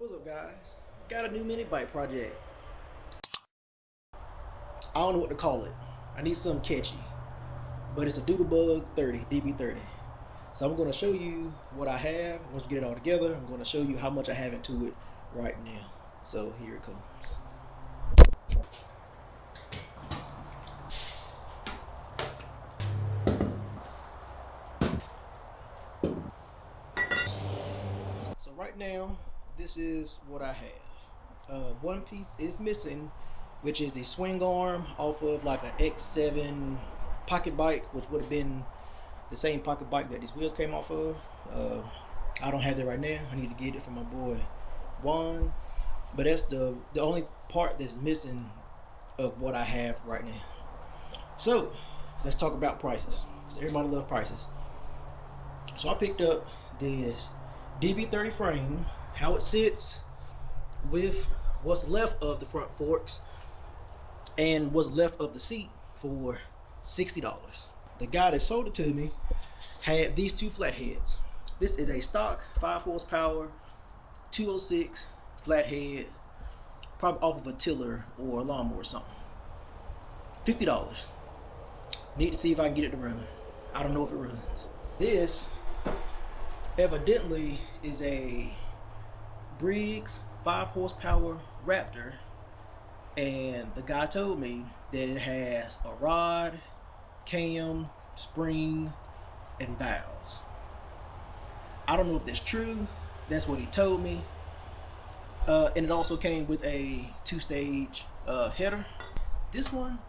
What's up, guys? Got a new mini bike project. I don't know what to call it. I need something catchy, but it's a DoodleBug 30 DB30. So I'm going to show you what I have. Once we get it all together, I'm going to show you how much I have into it right now. So here it comes. So right now, this is what I have. One piece is missing, which is the swing arm off of like an X7 pocket bike, which would have been the same pocket bike that these wheels came off of. I don't have that right now. I need to get it from my boy Juan, but that's the only part that's missing of what I have right now. So let's talk about prices, because everybody loves prices. So I picked up this DB30 frame, how it sits with what's left of the front forks and what's left of the seat, for $60. The guy that sold it to me had these two flatheads. This is a stock 5 horsepower 206 flathead, probably off of a tiller or a lawnmower or something. $50. Need to see if I can get it to run. I don't know if it runs. This evidently is a Briggs 5 horsepower Raptor, and the guy told me that it has a rod, cam, spring, and valves. I don't know if that's true. That's what he told me. And it also came with a 2-stage header. This one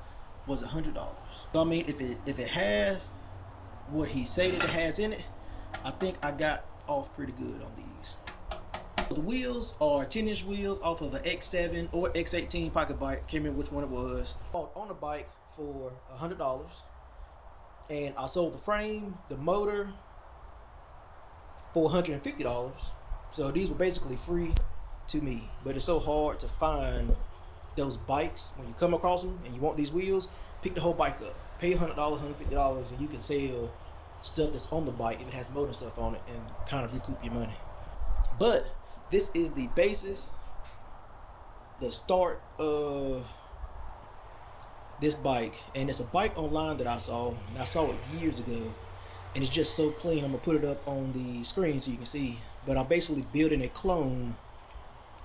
was $100. So I mean, if it has what he said it has in it, I think I got off pretty good on these. The wheels are 10-inch wheels off of an X7 or X18 pocket bike. Can't remember which one it was. Bought on the bike for $100, and I sold the frame, the motor, for $150. So these were basically free to me. But it's so hard to find those bikes when you come across them and you want these wheels. Pick the whole bike up, pay $100, $150, and you can sell stuff that's on the bike if it has motor stuff on it and kind of recoup your money. But this is the basis, the start of this bike, and it's a bike online that I saw, and I saw it years ago, and it's just so clean. I'm gonna put it up on the screen so you can see, but I'm basically building a clone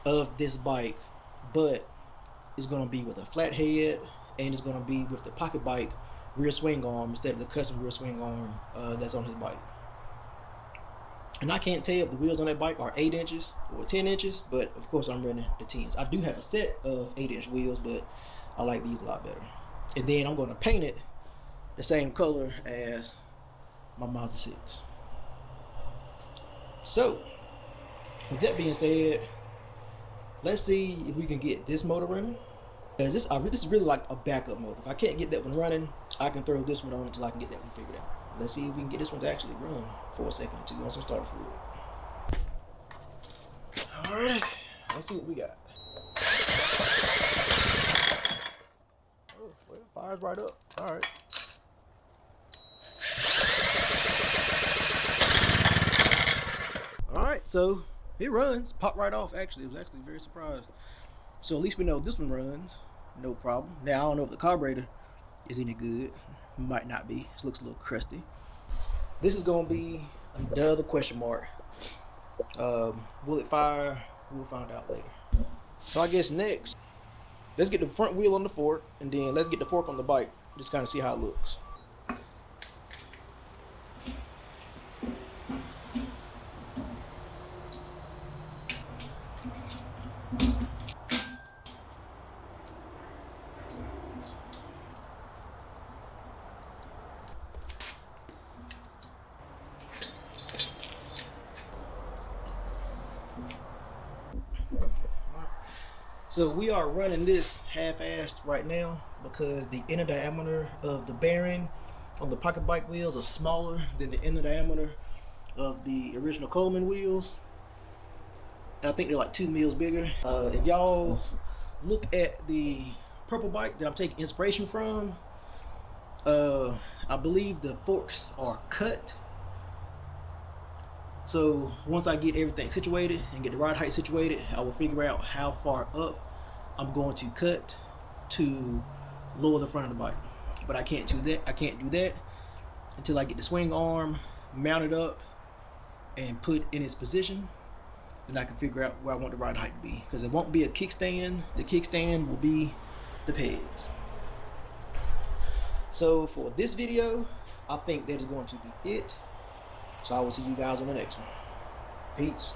of this bike, but it's gonna be with a flathead, and it's gonna be with the pocket bike rear swing arm instead of the custom rear swing arm that's on his bike. And I can't tell if the wheels on that bike are 8 inches or 10 inches, but of course I'm running the 10s. I do have a set of 8-inch wheels, but I like these a lot better. And then I'm going to paint it the same color as my Mazda 6. So, with that being said, let's see if we can get this motor running. This is really like a backup motor. If I can't get that one running, I can throw this one on until I can get that one figured out. Let's see if we can get this one to actually run for a second or two on some starter fluid. Alright, let's see what we got. Oh, well, fire's right up. Alright. Alright, so it runs. Popped right off, actually. I was actually very surprised. So at least we know this one runs. No problem. Now, I don't know if the carburetor is any good. Might not be. It looks a little crusty. This is going to be another question mark. Will it fire? We'll find out later. So I guess next, let's get the front wheel on the fork, and then let's get the fork on the bike. Just kind of see how it looks. So we are running this half-assed right now because the inner diameter of the bearing on the pocket bike wheels are smaller than the inner diameter of the original Coleman wheels. And I think they're like 2 mils bigger. If y'all look at the purple bike that I'm taking inspiration from, I believe the forks are cut So once I get everything situated and get the rod height situated, I will figure out how far up I'm going to cut to lower the front of the bike. But I can't do that until I get the swing arm mounted up and put in its position. Then I can figure out where I want the rod height to be, because it won't be a kickstand. The kickstand will be the pegs. So for this video, I think that is going to be it. So I will see you guys on the next one. Peace.